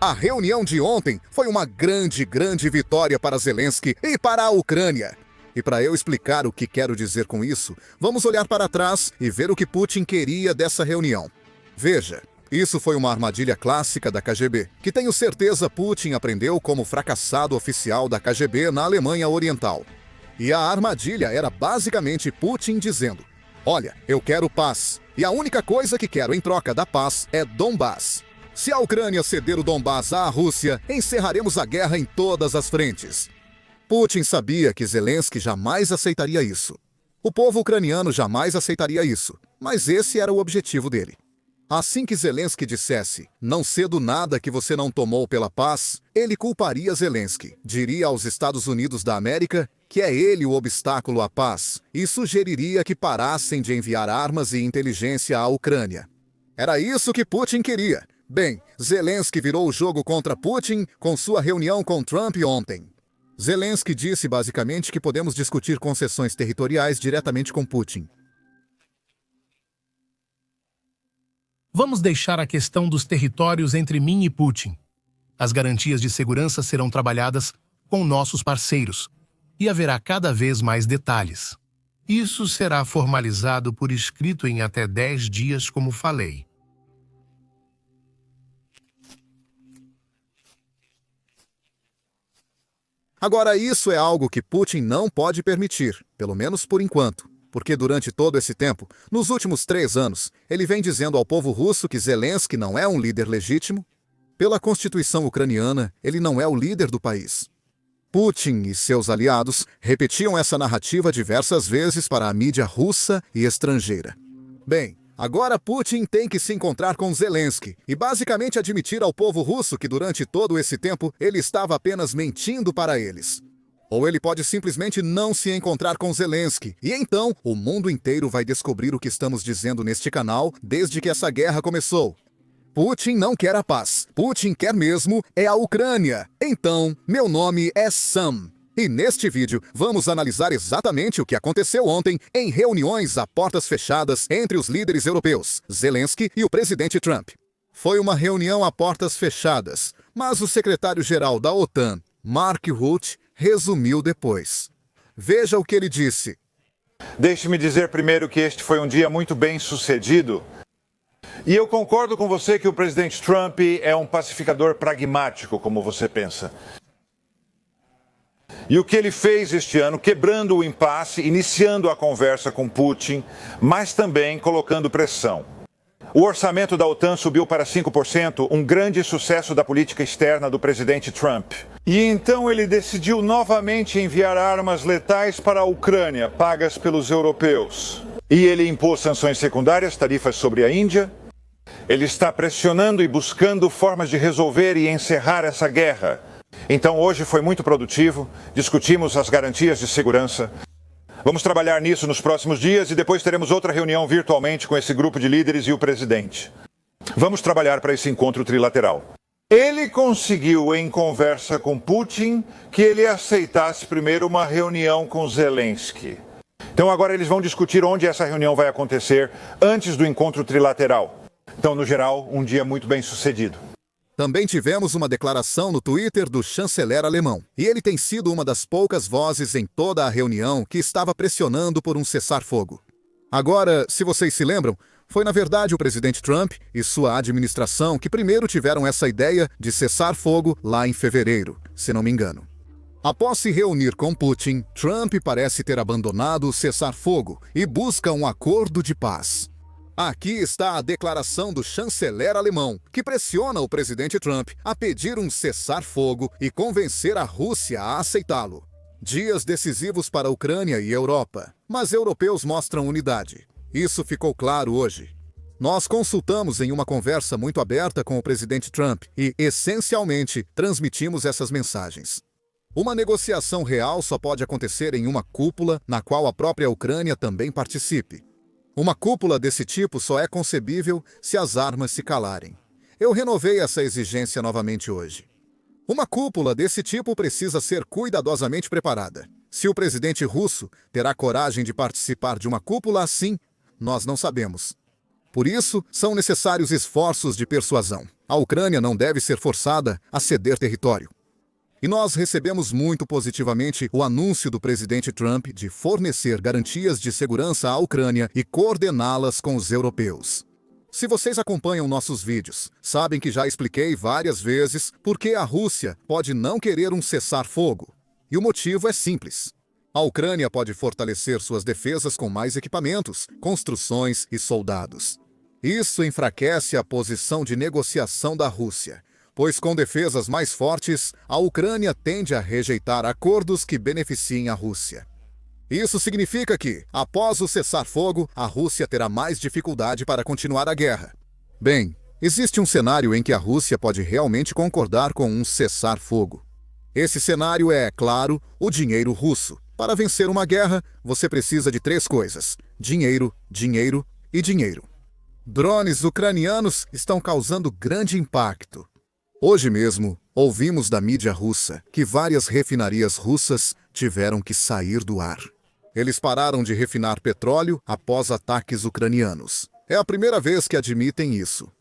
A reunião de ontem foi uma grande vitória para Zelensky e para a Ucrânia. E para eu explicar o que quero dizer com isso, vamos olhar para trás e ver o que Putin queria dessa reunião. Veja, isso foi uma armadilha clássica da KGB, que tenho certeza Putin aprendeu como fracassado oficial da KGB na Alemanha Oriental. E a armadilha era basicamente Putin dizendo: olha, eu quero paz, e a única coisa que quero em troca da paz é Donbás. Se a Ucrânia ceder o Donbás à Rússia, encerraremos a guerra em todas as frentes. Putin sabia que Zelensky jamais aceitaria isso. O povo ucraniano jamais aceitaria isso, mas esse era o objetivo dele. Assim que Zelensky dissesse, não cedo nada que você não tomou pela paz, ele culparia Zelensky, diria aos Estados Unidos da América que é ele o obstáculo à paz e sugeriria que parassem de enviar armas e inteligência à Ucrânia. Era isso que Putin queria. Bem, Zelensky virou o jogo contra Putin com sua reunião com Trump ontem. Zelensky disse basicamente que podemos discutir concessões territoriais diretamente com Putin. Vamos deixar a questão dos territórios entre mim e Putin. As garantias de segurança serão trabalhadas com nossos parceiros e haverá cada vez mais detalhes. Isso será formalizado por escrito em até 10 dias, como falei. Agora, isso é algo que Putin não pode permitir, pelo menos por enquanto, porque durante todo esse tempo, nos últimos 3 anos, ele vem dizendo ao povo russo que Zelensky não é um líder legítimo. Pela Constituição ucraniana, ele não é o líder do país. Putin e seus aliados repetiam essa narrativa diversas vezes para a mídia russa e estrangeira. Bem, agora Putin tem que se encontrar com Zelensky e basicamente admitir ao povo russo que durante todo esse tempo ele estava apenas mentindo para eles. Ou ele pode simplesmente não se encontrar com Zelensky, e então o mundo inteiro vai descobrir o que estamos dizendo neste canal desde que essa guerra começou. Putin não quer a paz. Putin quer mesmo é a Ucrânia. Então, meu nome é Sam. E neste vídeo, vamos analisar exatamente o que aconteceu ontem em reuniões a portas fechadas entre os líderes europeus, Zelensky e o presidente Trump. Foi uma reunião a portas fechadas, mas o secretário-geral da OTAN, Mark Rutte, resumiu depois. Veja o que ele disse. Deixe-me dizer primeiro que este foi um dia muito bem sucedido. E eu concordo com você que o presidente Trump é um pacificador pragmático, como você pensa. E o que ele fez este ano, quebrando o impasse, iniciando a conversa com Putin, mas também colocando pressão. O orçamento da OTAN subiu para 5%, um grande sucesso da política externa do presidente Trump. E então ele decidiu novamente enviar armas letais para a Ucrânia, pagas pelos europeus. E ele impôs sanções secundárias, tarifas sobre a Índia. Ele está pressionando e buscando formas de resolver e encerrar essa guerra. Então hoje foi muito produtivo, discutimos as garantias de segurança. Vamos trabalhar nisso nos próximos dias e depois teremos outra reunião virtualmente com esse grupo de líderes e o presidente. Vamos trabalhar para esse encontro trilateral. Ele conseguiu, em conversa com Putin, que ele aceitasse primeiro uma reunião com Zelensky. Então agora eles vão discutir onde essa reunião vai acontecer antes do encontro trilateral. Então, no geral, um dia muito bem sucedido. Também tivemos uma declaração no Twitter do chanceler alemão, e ele tem sido uma das poucas vozes em toda a reunião que estava pressionando por um cessar-fogo. Agora, se vocês se lembram, foi na verdade o presidente Trump e sua administração que primeiro tiveram essa ideia de cessar fogo lá em fevereiro, se não me engano. Após se reunir com Putin, Trump parece ter abandonado o cessar-fogo e busca um acordo de paz. Aqui está a declaração do chanceler alemão, que pressiona o presidente Trump a pedir um cessar-fogo e convencer a Rússia a aceitá-lo. Dias decisivos para a Ucrânia e Europa, mas europeus mostram unidade. Isso ficou claro hoje. Nós consultamos em uma conversa muito aberta com o presidente Trump e, essencialmente, transmitimos essas mensagens. Uma negociação real só pode acontecer em uma cúpula na qual a própria Ucrânia também participe. Uma cúpula desse tipo só é concebível se as armas se calarem. Eu renovei essa exigência novamente hoje. Uma cúpula desse tipo precisa ser cuidadosamente preparada. Se o presidente russo terá coragem de participar de uma cúpula assim, nós não sabemos. Por isso, são necessários esforços de persuasão. A Ucrânia não deve ser forçada a ceder território. E nós recebemos muito positivamente o anúncio do presidente Trump de fornecer garantias de segurança à Ucrânia e coordená-las com os europeus. Se vocês acompanham nossos vídeos, sabem que já expliquei várias vezes por que a Rússia pode não querer um cessar-fogo. E o motivo é simples. A Ucrânia pode fortalecer suas defesas com mais equipamentos, construções e soldados. Isso enfraquece a posição de negociação da Rússia, pois com defesas mais fortes, a Ucrânia tende a rejeitar acordos que beneficiem a Rússia. Isso significa que, após o cessar-fogo, a Rússia terá mais dificuldade para continuar a guerra. Bem, existe um cenário em que a Rússia pode realmente concordar com um cessar-fogo. Esse cenário é, claro, o dinheiro russo. Para vencer uma guerra, você precisa de 3 coisas: dinheiro, dinheiro e dinheiro. Drones ucranianos estão causando grande impacto. Hoje mesmo, ouvimos da mídia russa que várias refinarias russas tiveram que sair do ar. Eles pararam de refinar petróleo após ataques ucranianos. É a primeira vez que admitem isso.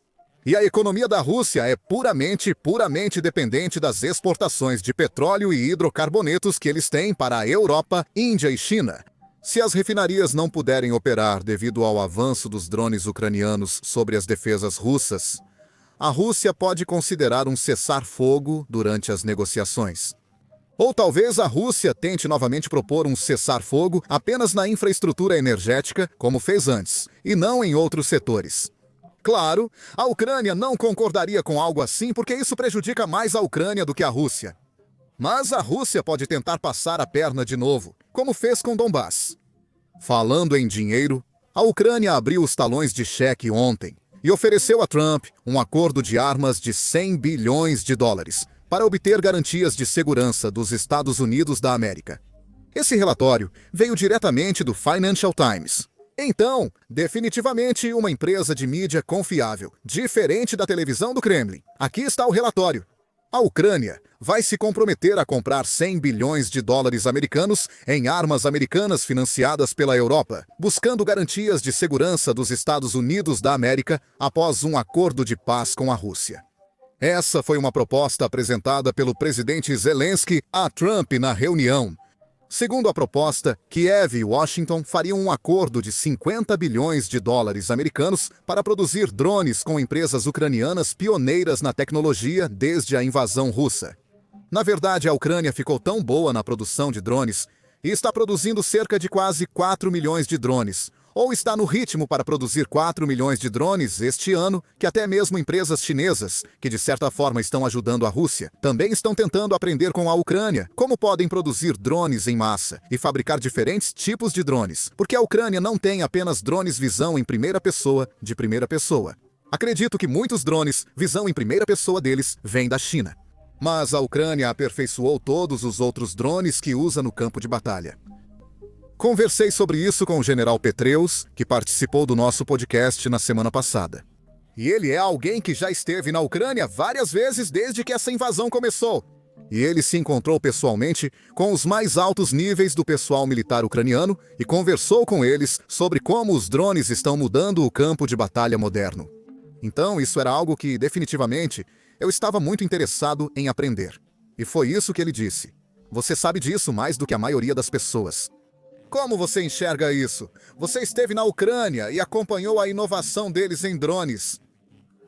E a economia da Rússia é puramente dependente das exportações de petróleo e hidrocarbonetos que eles têm para a Europa, Índia e China. Se as refinarias não puderem operar devido ao avanço dos drones ucranianos sobre as defesas russas, a Rússia pode considerar um cessar-fogo durante as negociações. Ou talvez a Rússia tente novamente propor um cessar-fogo apenas na infraestrutura energética, como fez antes, e não em outros setores. Claro, a Ucrânia não concordaria com algo assim porque isso prejudica mais a Ucrânia do que a Rússia. Mas a Rússia pode tentar passar a perna de novo, como fez com Donbass. Falando em dinheiro, a Ucrânia abriu os talões de cheque ontem e ofereceu a Trump um acordo de armas de 100 bilhões de dólares para obter garantias de segurança dos Estados Unidos da América. Esse relatório veio diretamente do Financial Times. Então, definitivamente uma empresa de mídia confiável, diferente da televisão do Kremlin. Aqui está o relatório. A Ucrânia vai se comprometer a comprar 100 bilhões de dólares americanos em armas americanas financiadas pela Europa, buscando garantias de segurança dos Estados Unidos da América após um acordo de paz com a Rússia. Essa foi uma proposta apresentada pelo presidente Zelensky a Trump na reunião. Segundo a proposta, Kiev e Washington fariam um acordo de 50 bilhões de dólares americanos para produzir drones com empresas ucranianas pioneiras na tecnologia desde a invasão russa. Na verdade, a Ucrânia ficou tão boa na produção de drones e está produzindo cerca de quase 4 milhões de drones, ou está no ritmo para produzir 4 milhões de drones este ano, que até mesmo empresas chinesas, que de certa forma estão ajudando a Rússia, também estão tentando aprender com a Ucrânia como podem produzir drones em massa e fabricar diferentes tipos de drones, porque a Ucrânia não tem apenas drones visão em primeira pessoa, de primeira pessoa. Acredito que muitos drones visão em primeira pessoa deles vêm da China. Mas a Ucrânia aperfeiçoou todos os outros drones que usa no campo de batalha. Conversei sobre isso com o general Petreus, que participou do nosso podcast na semana passada. E ele é alguém que já esteve na Ucrânia várias vezes desde que essa invasão começou. E ele se encontrou pessoalmente com os mais altos níveis do pessoal militar ucraniano e conversou com eles sobre como os drones estão mudando o campo de batalha moderno. Então, isso era algo que, definitivamente, eu estava muito interessado em aprender. E foi isso que ele disse. Você sabe disso mais do que a maioria das pessoas. Como você enxerga isso? Você esteve na Ucrânia e acompanhou a inovação deles em drones.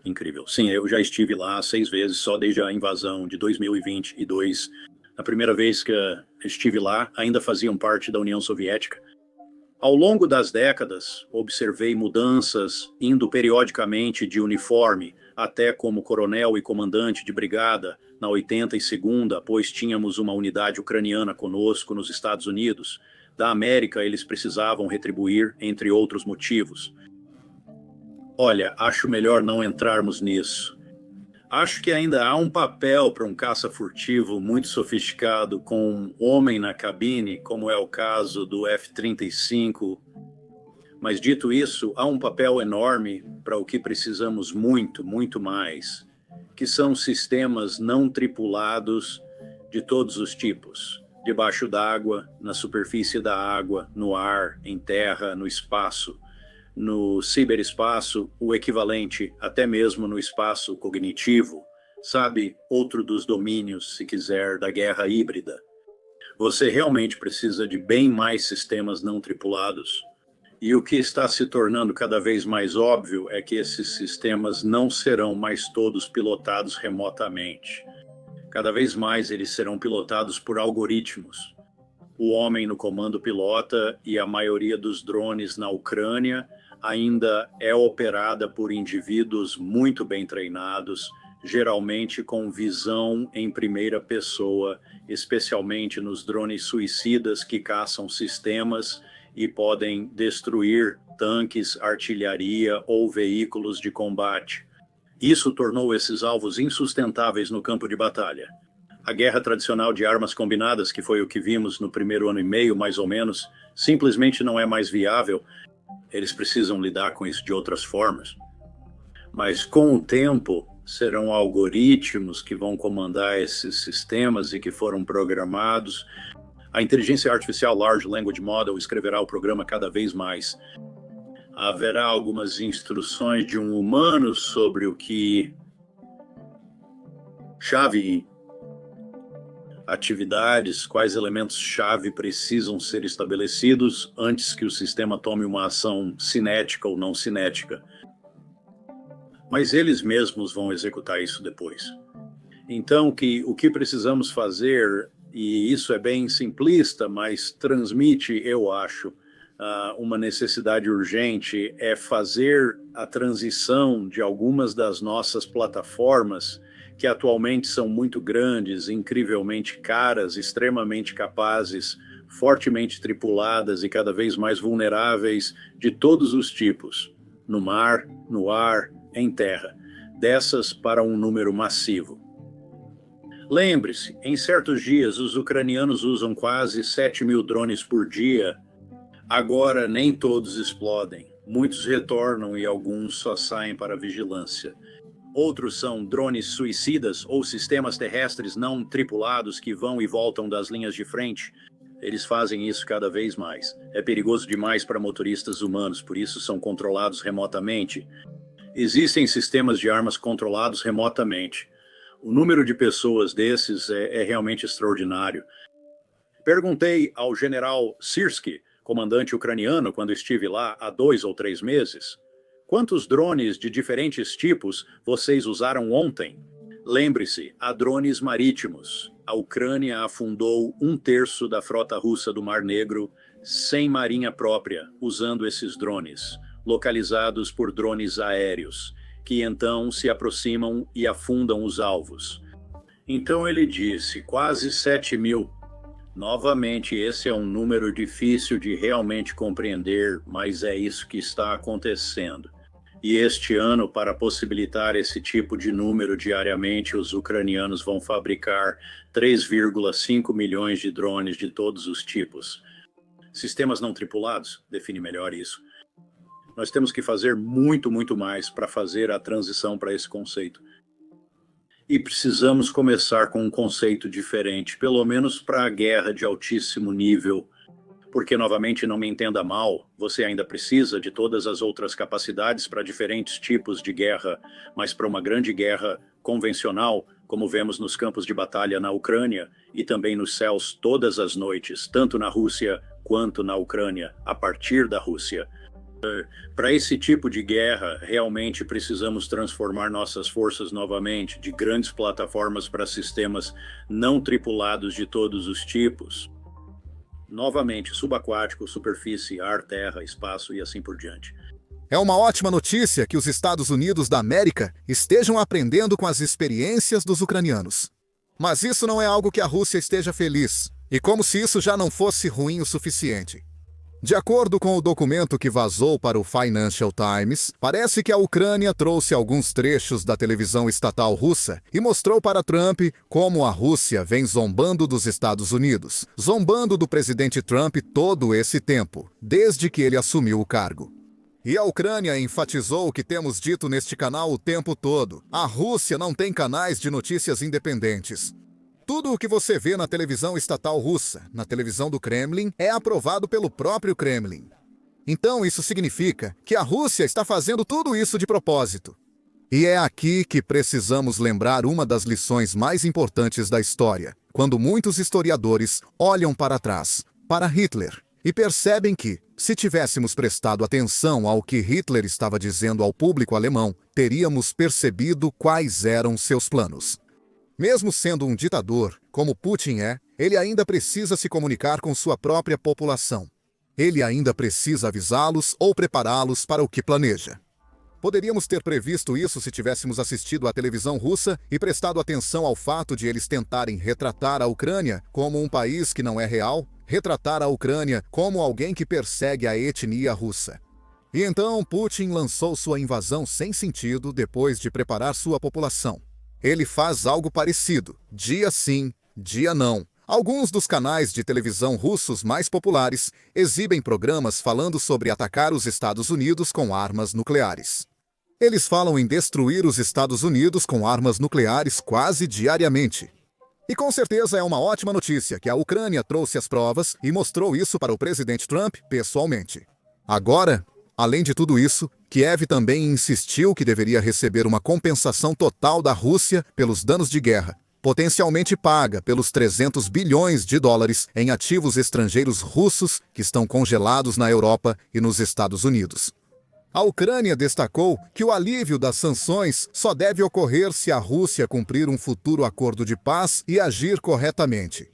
Incrível. Sim, eu já estive lá 6 vezes, só desde a invasão de 2022. A primeira vez que estive lá, ainda faziam parte da União Soviética. Ao longo das décadas, observei mudanças, indo periodicamente de uniforme, até como coronel e comandante de brigada, na 82ª, pois tínhamos uma unidade ucraniana conosco nos Estados Unidos. Da América, eles precisavam retribuir, entre outros motivos. Olha, acho melhor não entrarmos nisso. Acho que ainda há um papel para um caça furtivo muito sofisticado com um homem na cabine, como é o caso do F-35. Mas dito isso, há um papel enorme para o que precisamos muito, muito mais, que são sistemas não tripulados de todos os tipos. Debaixo d'água, na superfície da água, no ar, em terra, no espaço. no ciberespaço o equivalente até mesmo no espaço cognitivo, sabe, outro dos domínios, se quiser, da guerra híbrida. Você realmente precisa de bem mais sistemas não tripulados. E o que está se tornando cada vez mais óbvio é que esses sistemas não serão mais todos pilotados remotamente. Cada vez mais eles serão pilotados por algoritmos. O homem no comando pilota e a maioria dos drones na Ucrânia ainda é operada por indivíduos muito bem treinados, geralmente com visão em primeira pessoa, especialmente nos drones suicidas que caçam sistemas e podem destruir tanques, artilharia ou veículos de combate. Isso tornou esses alvos insustentáveis no campo de batalha. A guerra tradicional de armas combinadas, que foi o que vimos no primeiro ano e meio, mais ou menos, simplesmente não é mais viável. Eles precisam lidar com isso de outras formas. Mas com o tempo, serão algoritmos que vão comandar esses sistemas e que foram programados. A inteligência artificial Large Language Model escreverá o programa cada vez mais. Haverá algumas instruções de um humano sobre o que chave, atividades, quais elementos-chave precisam ser estabelecidos antes que o sistema tome uma ação cinética ou não cinética. Mas eles mesmos vão executar isso depois. Então, o que precisamos fazer, e isso é bem simplista, mas transmite, eu acho, uma necessidade urgente, é fazer a transição de algumas das nossas plataformas, que atualmente são muito grandes, incrivelmente caras, extremamente capazes, fortemente tripuladas e cada vez mais vulneráveis de todos os tipos, no mar, no ar, em terra, dessas para um número massivo. Lembre-se, em certos dias os ucranianos usam quase 7.000 drones por dia. Agora nem todos explodem, muitos retornam e alguns só saem para vigilância. Outros são drones suicidas ou sistemas terrestres não tripulados que vão e voltam das linhas de frente. Eles fazem isso cada vez mais. É perigoso demais para motoristas humanos, por isso são controlados remotamente. Existem sistemas de armas controlados remotamente. O número de pessoas desses é realmente extraordinário. Perguntei ao general Syrskyi, comandante ucraniano, quando estive lá há 2 ou 3 meses, quantos drones de diferentes tipos vocês usaram ontem? Lembre-se, há drones marítimos. A Ucrânia afundou 1/3 da frota russa do Mar Negro sem marinha própria, usando esses drones, localizados por drones aéreos, que então se aproximam e afundam os alvos. Então ele disse, quase 7.000. Novamente, esse é um número difícil de realmente compreender, mas é isso que está acontecendo. E este ano, para possibilitar esse tipo de número diariamente, os ucranianos vão fabricar 3,5 milhões de drones de todos os tipos. Sistemas não tripulados define melhor isso. Nós temos que fazer muito, muito mais para fazer a transição para esse conceito. E precisamos começar com um conceito diferente, pelo menos para a guerra de altíssimo nível. Porque, novamente, não me entenda mal, você ainda precisa de todas as outras capacidades para diferentes tipos de guerra, mas para uma grande guerra convencional, como vemos nos campos de batalha na Ucrânia e também nos céus todas as noites, tanto na Rússia quanto na Ucrânia, a partir da Rússia. Para esse tipo de guerra, realmente precisamos transformar nossas forças novamente de grandes plataformas para sistemas não tripulados de todos os tipos. Novamente, subaquático, superfície, ar, terra, espaço e assim por diante. É uma ótima notícia que os Estados Unidos da América estejam aprendendo com as experiências dos ucranianos. Mas isso não é algo que a Rússia esteja feliz, e como se isso já não fosse ruim o suficiente. De acordo com o documento que vazou para o Financial Times, parece que a Ucrânia trouxe alguns trechos da televisão estatal russa e mostrou para Trump como a Rússia vem zombando dos Estados Unidos, zombando do presidente Trump todo esse tempo, desde que ele assumiu o cargo. E a Ucrânia enfatizou o que temos dito neste canal o tempo todo. A Rússia não tem canais de notícias independentes. Tudo o que você vê na televisão estatal russa, na televisão do Kremlin, é aprovado pelo próprio Kremlin. Então isso significa que a Rússia está fazendo tudo isso de propósito. E é aqui que precisamos lembrar uma das lições mais importantes da história, quando muitos historiadores olham para trás, para Hitler, e percebem que, se tivéssemos prestado atenção ao que Hitler estava dizendo ao público alemão, teríamos percebido quais eram seus planos. Mesmo sendo um ditador, como Putin é, ele ainda precisa se comunicar com sua própria população. Ele ainda precisa avisá-los ou prepará-los para o que planeja. Poderíamos ter previsto isso se tivéssemos assistido à televisão russa e prestado atenção ao fato de eles tentarem retratar a Ucrânia como um país que não é real, retratar a Ucrânia como alguém que persegue a etnia russa. E então Putin lançou sua invasão sem sentido depois de preparar sua população. Ele faz algo parecido, dia sim, dia não. Alguns dos canais de televisão russos mais populares exibem programas falando sobre atacar os Estados Unidos com armas nucleares. Eles falam em destruir os Estados Unidos com armas nucleares quase diariamente. E com certeza é uma ótima notícia que a Ucrânia trouxe as provas e mostrou isso para o presidente Trump pessoalmente. Agora, além de tudo isso, Kiev também insistiu que deveria receber uma compensação total da Rússia pelos danos de guerra, potencialmente paga pelos 300 bilhões de dólares em ativos estrangeiros russos que estão congelados na Europa e nos Estados Unidos. A Ucrânia destacou que o alívio das sanções só deve ocorrer se a Rússia cumprir um futuro acordo de paz e agir corretamente.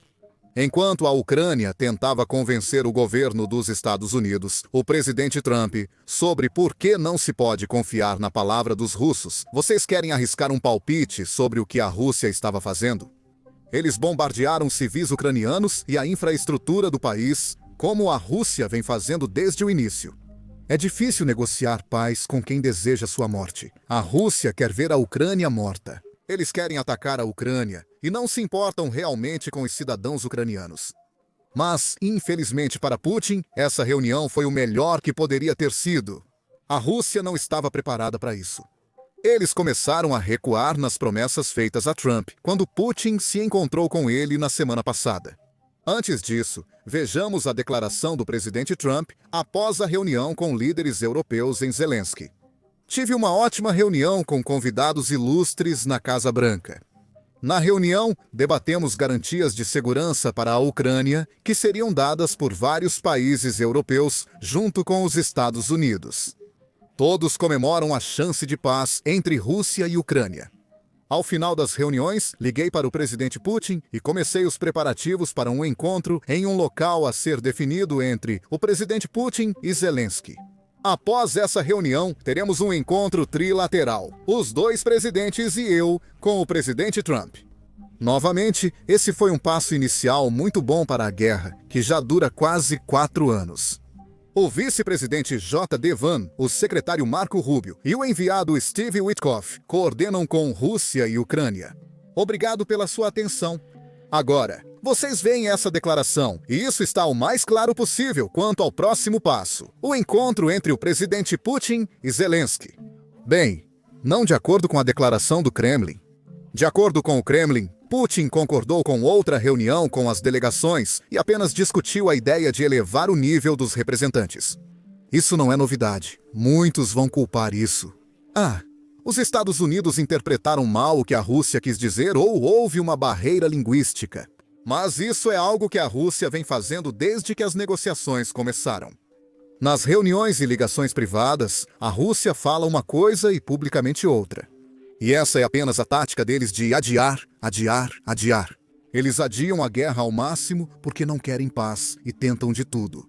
Enquanto a Ucrânia tentava convencer o governo dos Estados Unidos, o presidente Trump, sobre por que não se pode confiar na palavra dos russos, vocês querem arriscar um palpite sobre o que a Rússia estava fazendo? Eles bombardearam civis ucranianos e a infraestrutura do país, como a Rússia vem fazendo desde o início. É difícil negociar paz com quem deseja sua morte. A Rússia quer ver a Ucrânia morta. Eles querem atacar a Ucrânia e não se importam realmente com os cidadãos ucranianos. Mas, infelizmente para Putin, essa reunião foi o melhor que poderia ter sido. A Rússia não estava preparada para isso. Eles começaram a recuar nas promessas feitas a Trump quando Putin se encontrou com ele na semana passada. Antes disso, vejamos a declaração do presidente Trump após a reunião com líderes europeus em Zelensky. Tive uma ótima reunião com convidados ilustres na Casa Branca. Na reunião, debatemos garantias de segurança para a Ucrânia que seriam dadas por vários países europeus junto com os Estados Unidos. Todos comemoram a chance de paz entre Rússia e Ucrânia. Ao final das reuniões, liguei para o presidente Putin e comecei os preparativos para um encontro em um local a ser definido entre o presidente Putin e Zelensky. Após essa reunião, teremos um encontro trilateral, os dois presidentes e eu com o presidente Trump. Novamente, esse foi um passo inicial muito bom para a guerra, que já dura quase 4 anos. O vice-presidente J.D. Vance, o secretário Marco Rubio e o enviado Steve Witkoff coordenam com Rússia e Ucrânia. Obrigado pela sua atenção. Agora, vocês veem essa declaração, e isso está o mais claro possível quanto ao próximo passo, o encontro entre o presidente Putin e Zelensky. Bem, não de acordo com a declaração do Kremlin. De acordo com o Kremlin, Putin concordou com outra reunião com as delegações e apenas discutiu a ideia de elevar o nível dos representantes. Isso não é novidade. Muitos vão culpar isso. Os Estados Unidos interpretaram mal o que a Rússia quis dizer ou houve uma barreira linguística. Mas isso é algo que a Rússia vem fazendo desde que as negociações começaram. Nas reuniões e ligações privadas, a Rússia fala uma coisa e publicamente outra. E essa é apenas a tática deles de adiar, adiar, adiar. Eles adiam a guerra ao máximo porque não querem paz e tentam de tudo.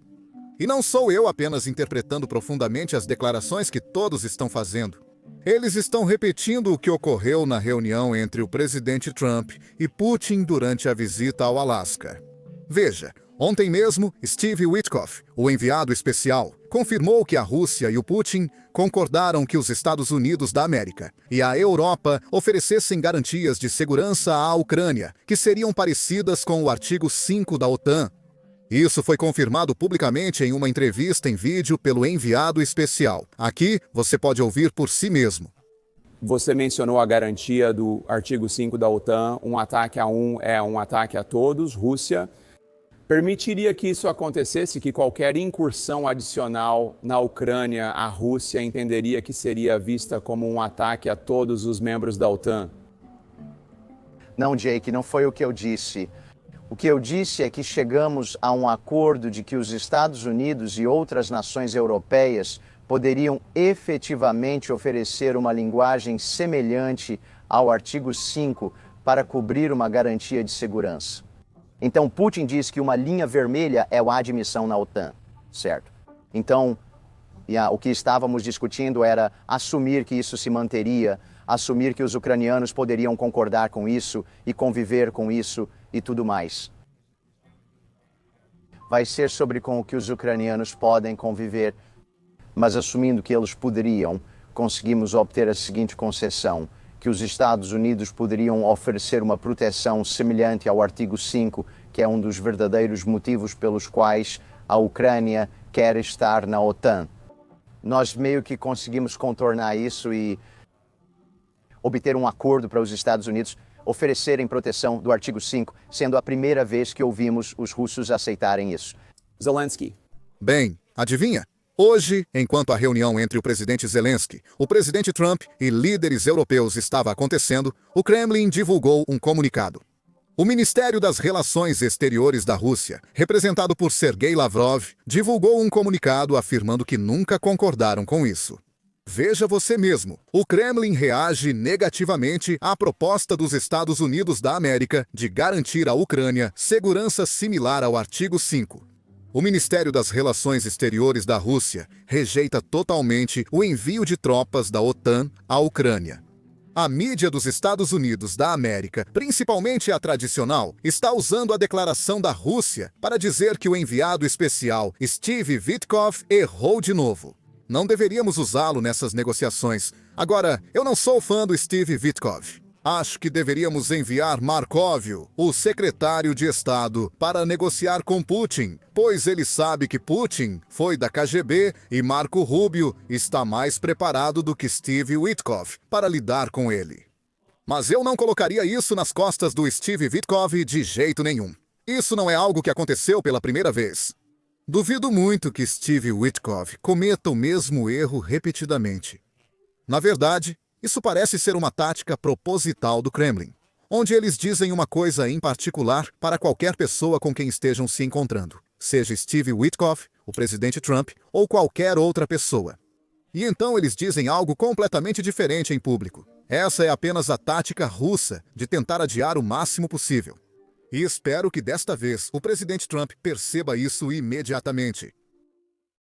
E não sou eu apenas interpretando profundamente as declarações que todos estão fazendo. Eles estão repetindo o que ocorreu na reunião entre o presidente Trump e Putin durante a visita ao Alasca. Veja, ontem mesmo, Steve Witkoff, o enviado especial, confirmou que a Rússia e o Putin concordaram que os Estados Unidos da América e a Europa oferecessem garantias de segurança à Ucrânia, que seriam parecidas com o artigo 5 da OTAN. Isso foi confirmado publicamente em uma entrevista em vídeo pelo enviado especial. Aqui você pode ouvir por si mesmo. Você mencionou a garantia do artigo 5 da OTAN, um ataque a um é um ataque a todos, Rússia. Permitiria que isso acontecesse, que qualquer incursão adicional na Ucrânia, a Rússia entenderia que seria vista como um ataque a todos os membros da OTAN? Não, Jake, não foi o que eu disse. O que eu disse é que chegamos a um acordo de que os Estados Unidos e outras nações europeias poderiam efetivamente oferecer uma linguagem semelhante ao artigo 5 para cobrir uma garantia de segurança. Então, Putin diz que uma linha vermelha é a admissão na OTAN, certo? Então, o que estávamos discutindo era assumir que isso se manteria, assumir que os ucranianos poderiam concordar com isso e conviver com isso e tudo mais. Vai ser sobre com o que os ucranianos podem conviver, mas assumindo que eles poderiam, conseguimos obter a seguinte concessão, que os Estados Unidos poderiam oferecer uma proteção semelhante ao artigo 5, que é um dos verdadeiros motivos pelos quais a Ucrânia quer estar na OTAN. Nós meio que conseguimos contornar isso e obter um acordo para os Estados Unidos oferecerem proteção do artigo 5, sendo a primeira vez que ouvimos os russos aceitarem isso. Zelensky. Bem, adivinha? Hoje, enquanto a reunião entre o presidente Zelensky, o presidente Trump e líderes europeus estava acontecendo, o Kremlin divulgou um comunicado. O Ministério das Relações Exteriores da Rússia, representado por Sergei Lavrov, divulgou um comunicado afirmando que nunca concordaram com isso. Veja você mesmo, o Kremlin reage negativamente à proposta dos Estados Unidos da América de garantir à Ucrânia segurança similar ao artigo 5. O Ministério das Relações Exteriores da Rússia rejeita totalmente o envio de tropas da OTAN à Ucrânia. A mídia dos Estados Unidos da América, principalmente a tradicional, está usando a declaração da Rússia para dizer que o enviado especial Steve Witkoff errou de novo. Não deveríamos usá-lo nessas negociações. Agora, eu não sou fã do Steve Witkoff. Acho que deveríamos enviar Markovio, o secretário de Estado, para negociar com Putin, pois ele sabe que Putin foi da KGB e Marco Rubio está mais preparado do que Steve Witkoff para lidar com ele. Mas eu não colocaria isso nas costas do Steve Witkoff de jeito nenhum. Isso não é algo que aconteceu pela primeira vez. Duvido muito que Steve Witkoff cometa o mesmo erro repetidamente. Na verdade, isso parece ser uma tática proposital do Kremlin, onde eles dizem uma coisa em particular para qualquer pessoa com quem estejam se encontrando, seja Steve Witkoff, o presidente Trump ou qualquer outra pessoa. E então eles dizem algo completamente diferente em público. Essa é apenas a tática russa de tentar adiar o máximo possível. E espero que desta vez o presidente Trump perceba isso imediatamente.